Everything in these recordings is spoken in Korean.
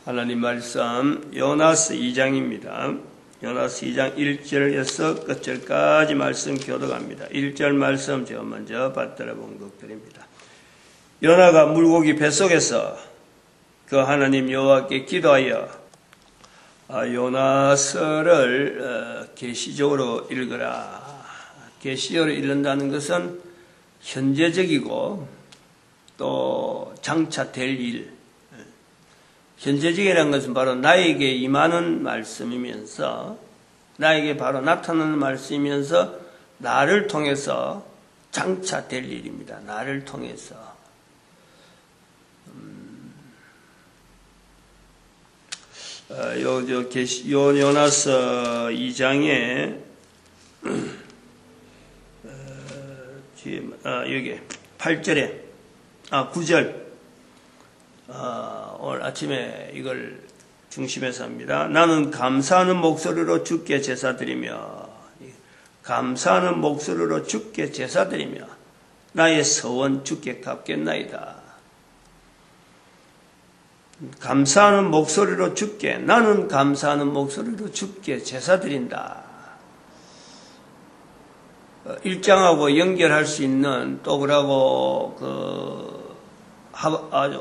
하나님 말씀 요나서 2장입니다. 요나서 2장 1절에서 끝절까지 말씀 교독합니다. 1절 말씀 제가 먼저 받들어 봉독드립니다. 요나가 물고기 뱃속에서 그 하나님 여호와께 기도하여 요나서를 계시적으로 읽으라. 계시적으로 읽는다는 것은 현재적이고 또 장차 될 일, 현재적이라는 것은 바로 나에게 임하는 말씀이면서 나에게 바로 나타나는 말씀이면서 나를 통해서 장차 될 일입니다. 나를 통해서. 요나서 2장에 여기 8절에 9절 오늘 아침에 이걸 중심에서 합니다. 나는 감사하는 목소리로 주께 제사드리며 감사하는 목소리로 주께 제사드리며 나의 서원 주께 갚겠나이다. 감사하는 목소리로 주께 나는 감사하는 목소리로 주께 제사드린다. 1장하고 연결할 수 있는 또 그러고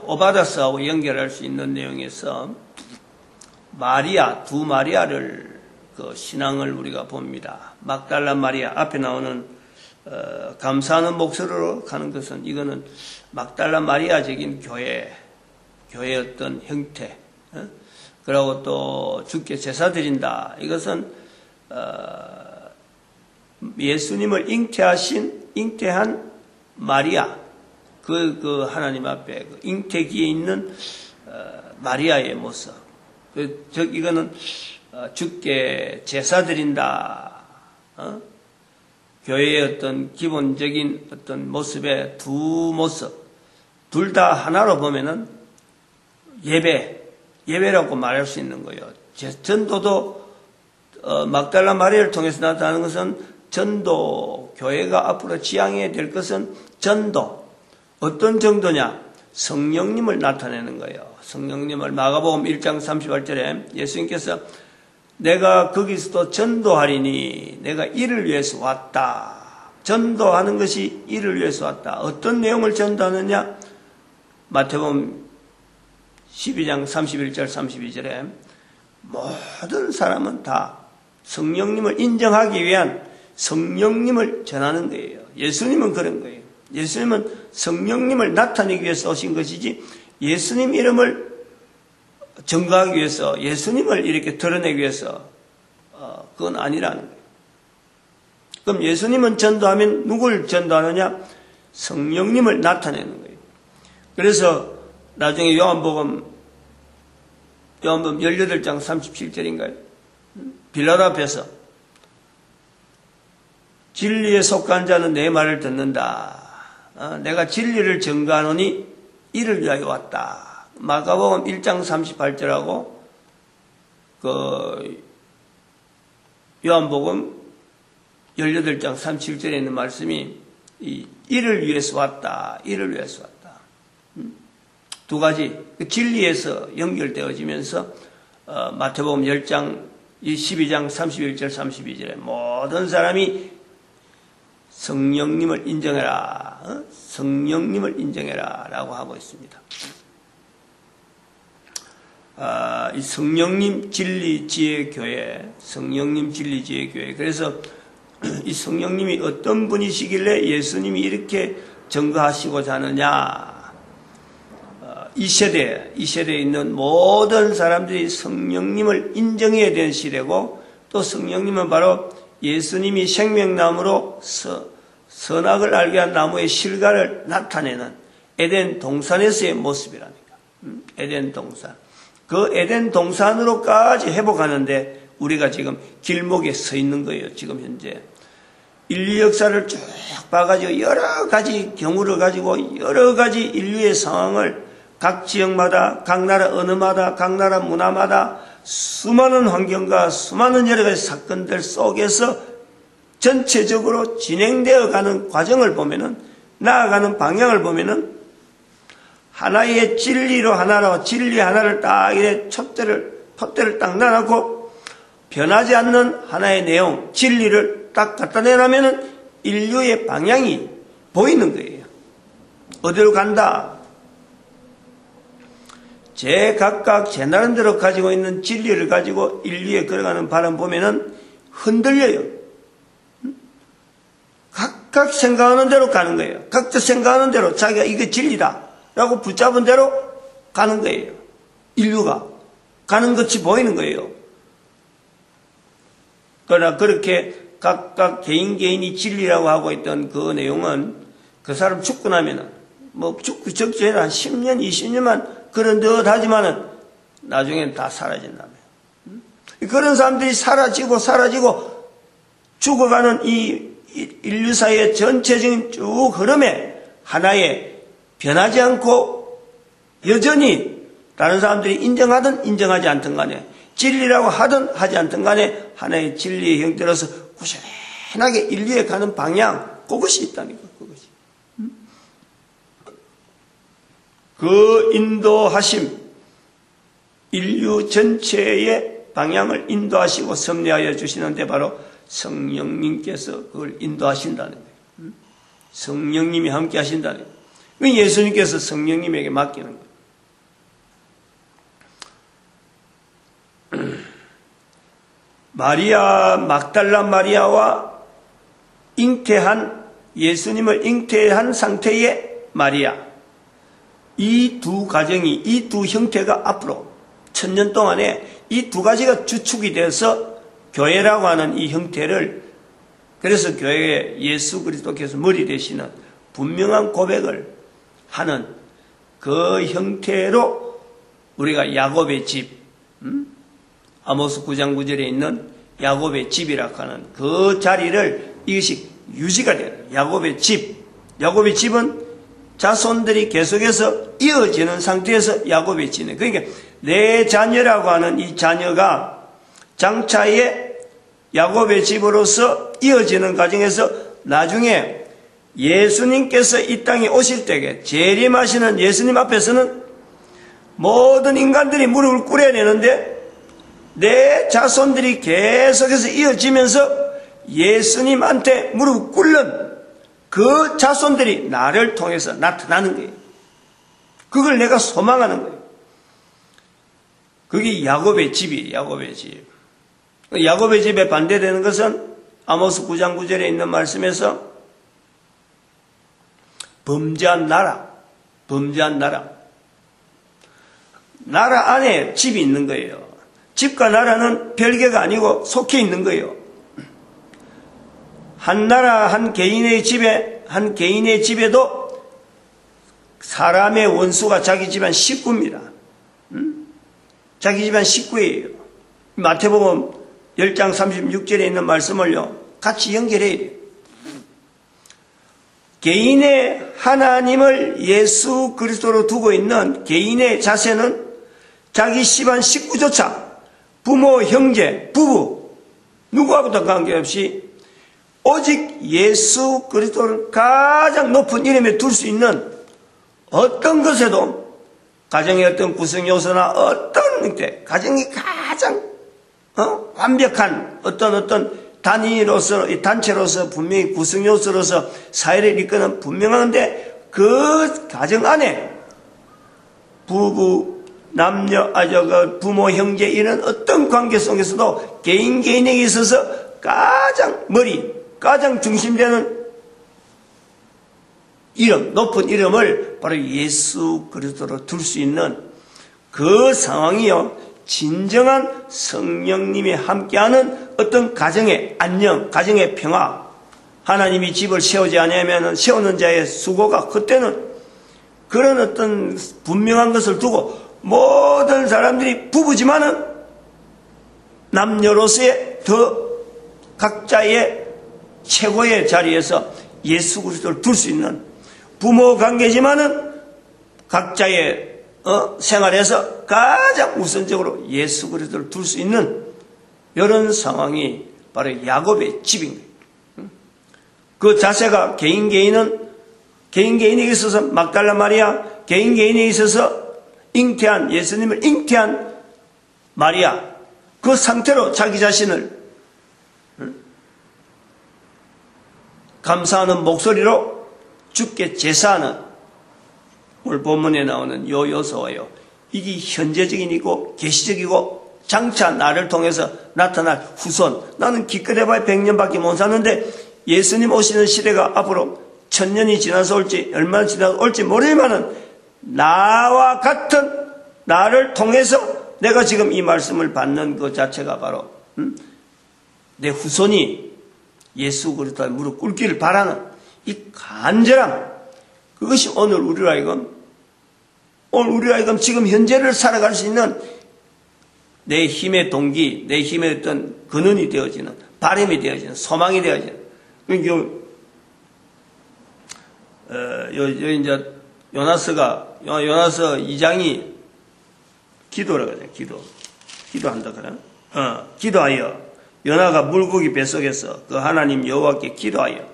오바다스하고 연결할 수 있는 내용에서 마리아, 두 마리아를 신앙을 우리가 봅니다. 막달라 마리아 앞에 나오는 감사하는 목소리로 가는 것은 이거는 막달라 마리아적인 교회의 어떤 형태. 그리고 또 주께 제사드린다. 이것은 예수님을 잉태한 마리아. 그 하나님 앞에 잉태기에 있는 마리아의 모습. 이거는 주께 제사드린다. 교회의 어떤 기본적인 어떤 모습의 두 모습. 둘 다 하나로 보면은 예배라고 말할 수 있는 거예요. 전도도 막달라 마리아를 통해서 나타나는 것은 전도, 교회가 앞으로 지향해야 될 것은 전도. 어떤 정도냐? 성령님을 나타내는 거예요. 성령님을 마가복음 1장 38절에 예수님께서 내가 거기서도 전도하리니 내가 이를 위해서 왔다. 전도하는 것이 이를 위해서 왔다. 어떤 내용을 전도하느냐? 마태복음 12장 31절 32절에 모든 사람은 다 성령님을 인정하기 위한 성령님을 전하는 거예요. 예수님은 그런 거예요. 예수님은 성령님을 나타내기 위해서 오신 것이지 예수님 이름을 증거하기 위해서 예수님을 이렇게 드러내기 위해서 그건 아니라는 거예요. 그럼 예수님은 전도하면 누굴 전도하느냐? 성령님을 나타내는 거예요. 그래서 나중에 요한복음 18장 37절인가요? 빌라도 앞에서 진리에 속한 자는 내 말을 듣는다. 내가 진리를 증거하노니 이를 위하여 왔다. 마가복음 1장 38절하고 요한복음 18장 37절에 있는 말씀이 이를 위해서 왔다. 이를 위해서 왔다. 두 가지 진리에서 연결되어지면서 마태복음 10장 12장 31절 32절에 모든 사람이 성령님을 인정해라. 성령님을 인정해라. 라고 하고 있습니다. 이 성령님 진리 지혜 교회, 성령님 진리 지혜 교회. 그래서 이 성령님이 어떤 분이시길래 예수님이 이렇게 증거하시고자 하느냐. 이 시대에 있는 모든 사람들이 성령님을 인정해야 되는 시대고 또 성령님은 바로 예수님이 생명나무로 선악을 알게 한 나무의 실과를 나타내는 에덴 동산에서의 모습이라니까. 에덴 동산. 그 에덴 동산으로까지 회복하는데 우리가 지금 길목에 서 있는 거예요. 지금 현재. 인류 역사를 쭉 봐가지고 여러 가지 경우를 가지고 여러 가지 인류의 상황을 각 지역마다, 각 나라 언어마다, 각 나라 문화마다 수많은 환경과 수많은 여러 가지 사건들 속에서 전체적으로 진행되어 가는 과정을 보면은, 나아가는 방향을 보면은 하나의 진리로 하나로 진리 하나를 딱 이래 폿대를 딱 놔놓고 변하지 않는 하나의 내용, 진리를 딱 갖다 내놓으면 인류의 방향이 보이는 거예요. 어디로 간다? 각각 제 나름대로 가지고 있는 진리를 가지고 인류에 걸어가는 바람 보면은 흔들려요. 각각 생각하는 대로 가는 거예요. 각자 생각하는 대로 자기가 이게 진리다 라고 붙잡은 대로 가는 거예요. 인류가 가는 것이 보이는 거예요. 그러나 그렇게 각각 개인이 진리라고 하고 있던 그 내용은 그 사람 죽고 나면은 죽고 적지에는 한 10년, 20년만 그런 듯 하지만은 나중에는 다 사라진다며. 그런 사람들이 사라지고 죽어가는 이 인류사의 전체적인 쭉 흐름에 하나의 변하지 않고 여전히 다른 사람들이 인정하든 인정하지 않든 간에 진리라고 하든 하지 않든 간에 하나의 진리의 형태로서 꾸준하게 인류에 가는 방향, 그것이 있다니까, 그것이. 그 인도하심, 인류 전체의 방향을 인도하시고 섭리하여 주시는데 바로 성령님께서 그걸 인도하신다는 거예요. 성령님이 함께 하신다는 거예요. 예수님께서 성령님에게 맡기는 거예요. 마리아, 막달라 마리아와 예수님을 잉태한 상태의 마리아, 이 두 가정이, 이 두 형태가 앞으로 1000년 동안에 이 두 가지가 주축이 되어서 교회라고 하는 이 형태를, 그래서 교회에 예수 그리스도께서 머리 되시는 분명한 고백을 하는 그 형태로 우리가 야곱의 집, 아모스 9장 9절에 있는 야곱의 집이라고 하는 그 자리를 이것이 유지가 돼요. 야곱의 집은 자손들이 계속해서 이어지는 상태에서 야곱의 집이네. 그러니까 내 자녀라고 하는 이 자녀가 장차에 야곱의 집으로서 이어지는 과정에서 나중에 예수님께서 이 땅에 오실 때에 재림하시는 예수님 앞에서는 모든 인간들이 무릎을 꿇어야 되는데 내 자손들이 계속해서 이어지면서 예수님한테 무릎 꿇는 그 자손들이 나를 통해서 나타나는 거예요. 그걸 내가 소망하는 거예요. 그게 야곱의 집이에요. 야곱의 집. 야곱의 집에 반대되는 것은 아모스 9장 9절에 있는 말씀에서 범죄한 나라. 나라 안에 집이 있는 거예요. 집과 나라는 별개가 아니고 속해 있는 거예요. 한 나라, 한 개인의 집에도 사람의 원수가 자기 집안 식구입니다. 자기 집안 식구예요. 마태복음 10장 36절에 있는 말씀을요, 같이 연결해야 돼요. 개인의 하나님을 예수 그리스도로 두고 있는 개인의 자세는 자기 집안 식구조차 부모, 형제, 부부 누구하고도 관계없이 오직 예수 그리스도를 가장 높은 이름에 둘 수 있는 어떤 것에도 가정의 어떤 구성 요소나 어떤 가정이 가장 완벽한 어떤 단위로서 이 단체로서 분명히 구성 요소로서 사회를 이끄는 분명한데 그 가정 안에 부부 남녀, 부모, 형제 이런 어떤 관계 속에서도 개인에게 있어서 가장 중심되는 이름, 높은 이름을 바로 예수 그리스도로 둘 수 있는 그 상황이요, 진정한 성령님이 함께하는 어떤 가정의 안녕, 가정의 평화, 하나님이 집을 세우지 않으면 세우는 자의 수고가 그때는 그런 어떤 분명한 것을 두고 모든 사람들이 부부지만은 남녀로서의 더 각자의 최고의 자리에서 예수 그리스도를 둘 수 있는 부모 관계지만은 각자의 생활에서 가장 우선적으로 예수 그리스도를 둘 수 있는 이런 상황이 바로 야곱의 집인 거예요. 그 자세가 개인에게 있어서 막달라 마리아, 개인에 있어서 잉태한, 예수님을 잉태한 마리아, 그 상태로 자기 자신을 감사하는 목소리로 주께 제사하는 오늘 본문에 나오는 요 요소예요. 이게 현재적이고 계시적이고 장차 나를 통해서 나타날 후손. 나는 기껏 해봐야 100년밖에 못 사는데 예수님 오시는 시대가 앞으로 1000년이 지나서 올지 얼마나 지나서 올지 모르지만은 나와 같은 나를 통해서 내가 지금 이 말씀을 받는 그 자체가 바로 내 후손이 예수 그리스도의 무릎 꿇기를 바라는 이 간절함, 그것이 오늘 우리로 하여금 지금 현재를 살아갈 수 있는 내 힘의 동기, 내 힘의 어떤 근원이 되어지는, 바람이 되어지는, 소망이 되어지는. 그러니까 이제 요나서 2장이 기도라고 하죠. 기도한다 그러나? 기도하여 요나가 물고기 뱃속에서 그 하나님 여호와께 기도하여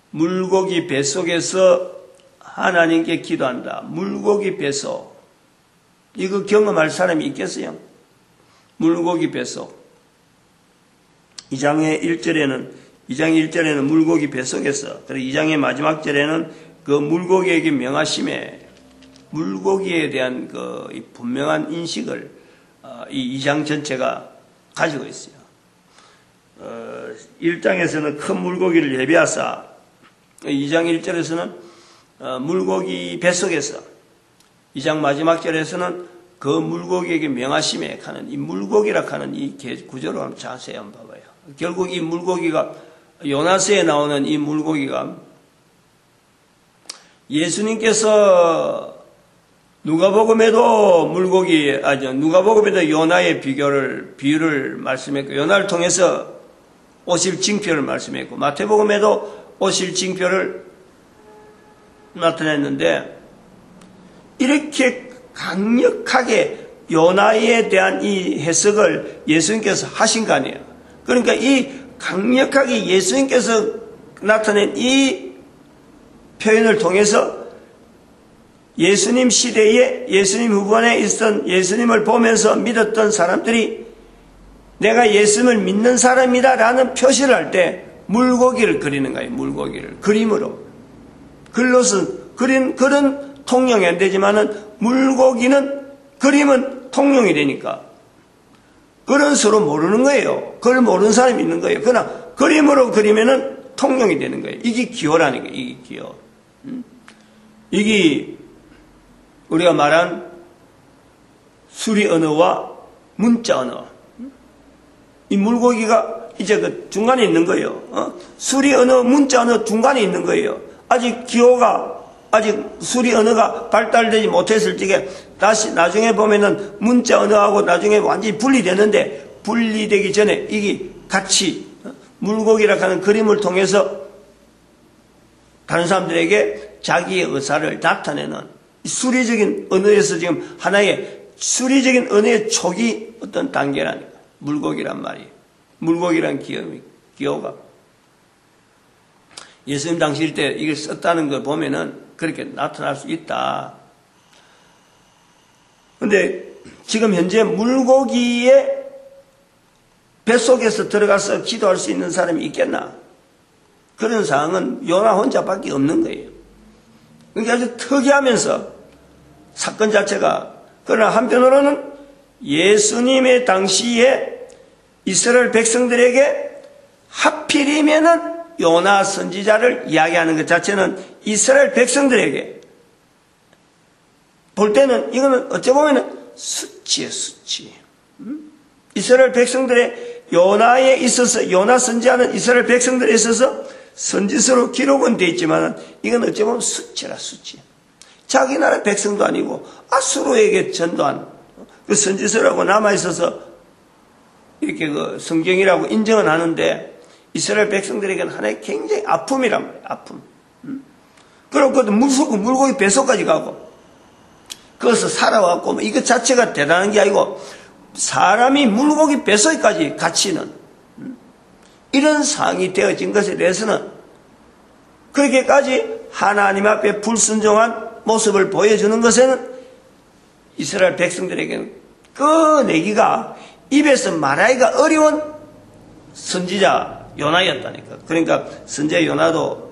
물고기 뱃속에서 하나님께 기도한다. 물고기 뱃속. 이거 경험할 사람이 있겠어요? 물고기 뱃속. 2장의 1절에는 물고기 뱃속에서, 그리고 2장의 마지막 절에는 그 물고기에게 명하심에 물고기에 대한 그 분명한 인식을 이 2장 전체가 가지고 있어요. 1장에서는 큰 물고기를 예비하사, 2장 1절에서는 물고기 뱃속에서, 2장 마지막 절에서는 그 물고기에게 명하심에 하는 이 물고기라 하는 이 구조를 한번 자세히 한번 봐봐요. 결국 이 물고기가, 요나서에 나오는 이 물고기가 예수님께서 누가복음에도 누가복음에도 요나의 비유를 말씀했고, 요나를 통해서 오실 징표를 말씀했고, 마태복음에도 오실 징표를 나타냈는데, 이렇게 강력하게 요나에 대한 이 해석을 예수님께서 하신 거 아니에요. 그러니까 이 강력하게 예수님께서 나타낸 이 표현을 통해서 예수님 시대에 예수님 후반에 있었던 예수님을 보면서 믿었던 사람들이 내가 예수님을 믿는 사람이다 라는 표시를 할 때 물고기를 그리는 거예요. 물고기를 그림으로. 글로서 그린 글은 통용이 안 되지만은 물고기는 그림은 통용이 되니까 글은 서로 모르는 거예요. 글 모르는 사람이 있는 거예요. 그러나 그림으로 그리면은 통용이 되는 거예요. 이게 기호라는 거예요. 이게 기호. 이게 우리가 말한 수리 언어와 문자 언어. 이 물고기가 이제 그 중간에 있는 거예요. 수리 언어, 문자 언어 중간에 있는 거예요. 아직 수리 언어가 발달되지 못했을 적에 다시 나중에 보면은 문자 언어하고 나중에 완전히 분리되는데, 분리되기 전에 이게 같이 물고기라 하는 그림을 통해서 다른 사람들에게 자기의 의사를 나타내는 수리적인 언어에서 지금 하나의 수리적인 언어의 초기 어떤 단계라니까. 물고기란 말이에요. 물고기란 기호가. 예수님 당시일 때 이걸 썼다는 걸 보면은 그렇게 나타날 수 있다. 근데 지금 현재 물고기의 뱃속에서 들어가서 기도할 수 있는 사람이 있겠나? 그런 상황은 요나 혼자밖에 없는 거예요. 그러니까 아주 특이하면서 사건 자체가, 그러나 한편으로는 예수님의 당시에 이스라엘 백성들에게 하필이면은 요나 선지자를 이야기하는 것 자체는 이스라엘 백성들에게 볼 때는 이거는 어찌 보면은 수치예요, 수치. 이스라엘 백성들의 요나에 있어서, 요나 선지하는 이스라엘 백성들에 있어서 선지서로 기록은 되어 있지만 이건 어찌 보면 수치라, 수치. 자기 나라 백성도 아니고 아수르에게 전도한 그 선지서라고 남아있어서 이렇게 그 성경이라고 인정은 하는데 이스라엘 백성들에게는 하나의 굉장히 아픔이란 말이에요. 아픔. 그리고 그 물고기 뱃속까지 가고 거기서 살아왔고 뭐 이것 자체가 대단한 게 아니고 사람이 물고기 뱃속까지 갇히는 이런 상황이 되어진 것에 대해서는 그렇게까지 하나님 앞에 불순종한 모습을 보여주는 것은 이스라엘 백성들에게는 꺼내기가, 입에서 말하기가 어려운 선지자 요나였다니까. 그러니까 선지자 요나도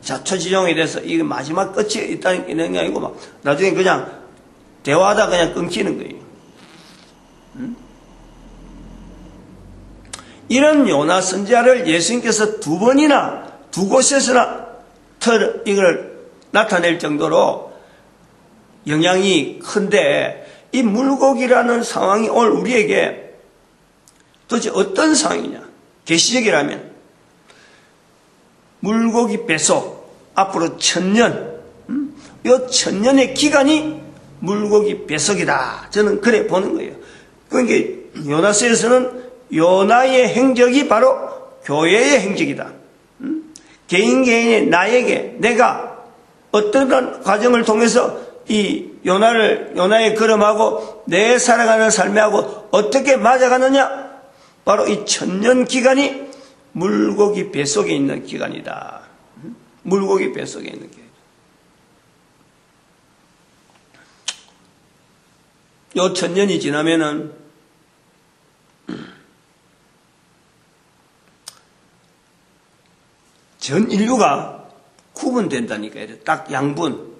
자초지종에 대해서 이게 마지막 끝이 있다는 게 아니고 막 나중에 그냥 대화하다 그냥 끊기는 거예요. 이런 요나 선지자를 예수님께서 두 번이나 두 곳에서나 이걸 나타낼 정도로 영향이 큰데, 이 물고기라는 상황이 오늘 우리에게 도대체 어떤 상황이냐? 계시적이라면 물고기 뱃속 앞으로 1000년, 이 1000년의 기간이 물고기 뱃속이다. 저는 그래 보는 거예요. 그러니까 요나서에서는 요나의 행적이 바로 교회의 행적이다. 개인의 나에게 내가 어떤 과정을 통해서 이 요나의 걸음하고 내 살아가는 삶하고 어떻게 맞아가느냐? 바로 이 1000년 기간이 물고기 뱃속에 있는 기간이다. 물고기 뱃속에 있는 기간. 요 1000년이 지나면은 전 인류가 구분된다니까요. 딱 양분.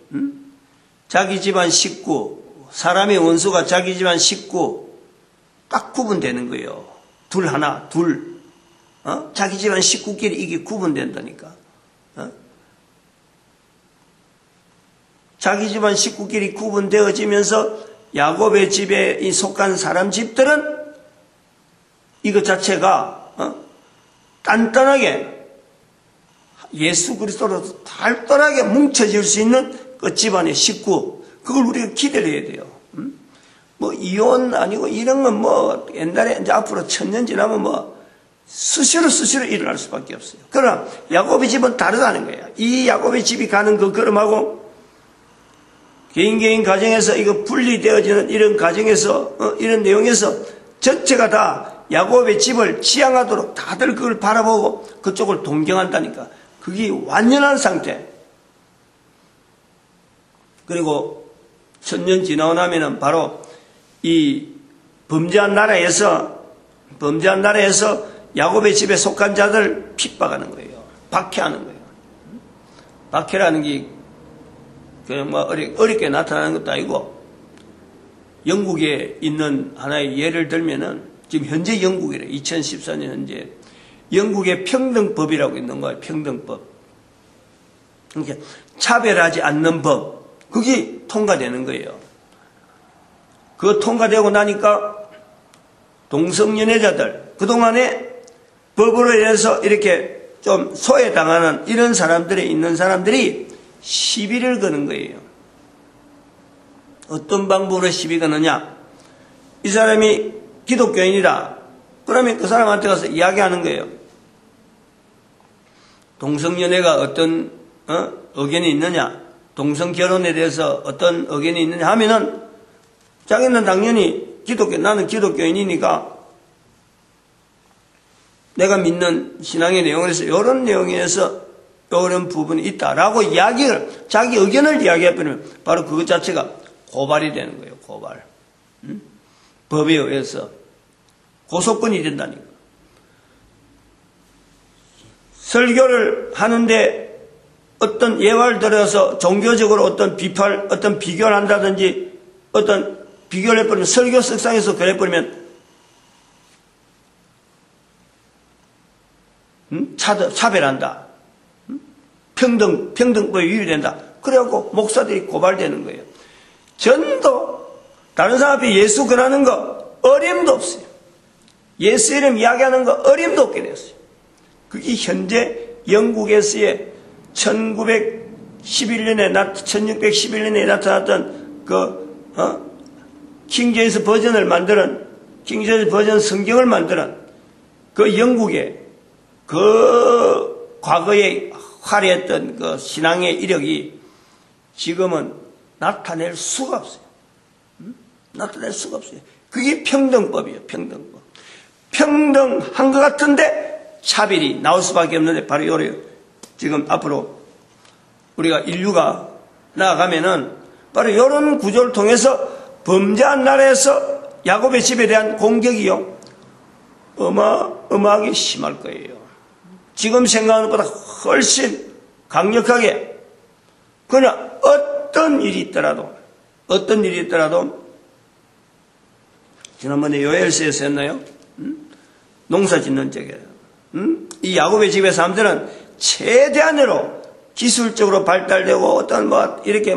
자기 집안 식구, 사람의 원수가 자기 집안 식구 딱 구분되는 거예요. 둘 하나, 둘. 자기 집안 식구끼리 이게 구분된다니까. 자기 집안 식구끼리 구분되어지면서 야곱의 집에 속한 사람 집들은 이것 자체가 단단하게 예수 그리스도로 달달하게 뭉쳐질 수 있는 그 집안의 식구, 그걸 우리가 기대를 해야 돼요. 뭐 이혼 아니고 이런 건 뭐 옛날에 이제 앞으로 1000년 지나면 뭐 수시로 일어날 수밖에 없어요. 그러나 야곱의 집은 다르다는 거예요. 이 야곱의 집이 가는 그 걸음하고 개인 가정에서 이거 분리되어지는 이런 가정에서 이런 내용에서 전체가 다 야곱의 집을 지향하도록 다들 그걸 바라보고 그쪽을 동경한다니까. 그게 완연한 상태. 그리고 1000년 지나고 나면은 바로 이 범죄한 나라에서 야곱의 집에 속한 자들 핍박하는 거예요. 박해하는 거예요. 박해라는 게 그냥 뭐 어렵게 나타나는 것도 아니고, 영국에 있는 하나의 예를 들면은 지금 현재 영국이래. 2014년 현재 영국의 평등법이라고 있는 거예요. 평등법. 그러니까 차별하지 않는 법. 그게 통과되는 거예요. 그거 통과되고 나니까 동성연애자들, 그동안에 법으로 인해서 이렇게 좀 소외당하는 이런 사람들이 시비를 거는 거예요. 어떤 방법으로 시비 거느냐? 이 사람이 기독교인이다. 그러면 그 사람한테 가서 이야기하는 거예요. 동성연애가 어떤 의견이 있느냐? 동성결혼에 대해서 어떤 의견이 있느냐 하면은 자기는 당연히 나는 기독교인이니까 내가 믿는 신앙의 내용에서 이런 내용에서 이런 부분이 있다라고 자기 의견을 이야기해버리면 바로 그것 자체가 고발이 되는 거예요. 고발. 법에 의해서 고소권이 된다니까. 설교를 하는데 어떤 예화를 들어서 종교적으로 어떤 비교를 한다든지 어떤 비교를 해버리면, 설교 석상에서 그래버리면 차별한다. 평등법에 위배된다. 그래갖고 목사들이 고발되는 거예요. 전도 다른 사람 앞에 예수 권하는 거 어림도 없어요. 예수 이름 이야기하는 거 어림도 없게 됐어요. 그게 현재 영국에서의 1611년에 나타났던 킹제임스 버전을 만드는, 킹제임스 버전 성경을 만드는 그 영국의 그 과거에 화려했던 그 신앙의 이력이 지금은 나타낼 수가 없어요. 나타낼 수가 없어요. 그게 평등법이에요. 평등법. 평등한 것 같은데 차별이 나올 수밖에 없는데 바로 요래요. 지금 앞으로 우리가 인류가 나아가면은 바로 이런 구조를 통해서 범죄한 나라에서 야곱의 집에 대한 공격이요 어마어마하게 심할 거예요. 지금 생각하는 것보다 훨씬 강력하게. 그러나 어떤 일이 있더라도 지난번에 요엘서에서 했나요? 농사 짓는 적에 이 야곱의 집의 사람들은 최대한으로 기술적으로 발달되고 어떤 이렇게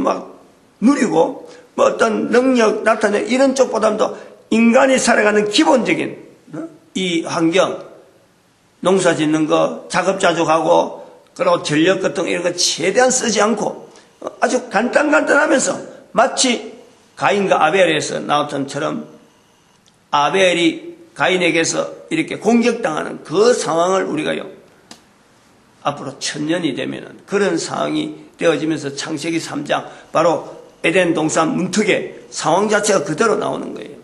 누리고 어떤 능력 나타내 이런 쪽보다도 인간이 살아가는 기본적인 이 환경, 농사 짓는 거, 작업자족하고 그리고 전력 같은 이런 거 최대한 쓰지 않고 아주 간단하면서 마치 가인과 아벨에서 나왔던 처럼 아벨이 가인에게서 이렇게 공격당하는 그 상황을 우리가요 앞으로 1000년이 되면은 그런 상황이 되어지면서 창세기 3장 바로 에덴 동산 문턱의 상황 자체가 그대로 나오는 거예요.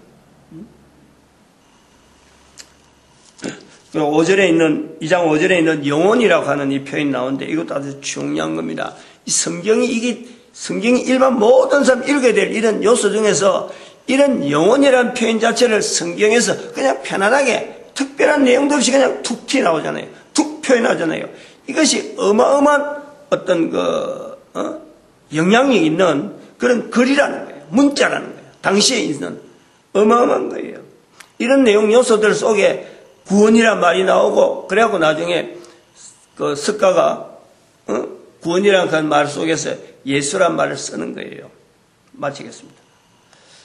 그리고 2장 5절에 있는 영혼이라고 하는 이 표현이 나오는데 이것도 아주 중요한 겁니다. 이 성경이 일반 모든 사람이 읽어야 될 이런 요소 중에서 이런 영혼이라는 표현 자체를 성경에서 그냥 편안하게 특별한 내용도 없이 그냥 툭 튀어나오잖아요. 툭 표현하잖아요. 이것이 어마어마한 어떤 영향력 있는 그런 글이라는 거예요. 문자라는 거예요. 당시에 있는 어마어마한 거예요. 이런 내용 요소들 속에 구원이란 말이 나오고 그래갖고 나중에 그 석가가 구원이라는 그 말 속에서 예수란 말을 쓰는 거예요. 마치겠습니다.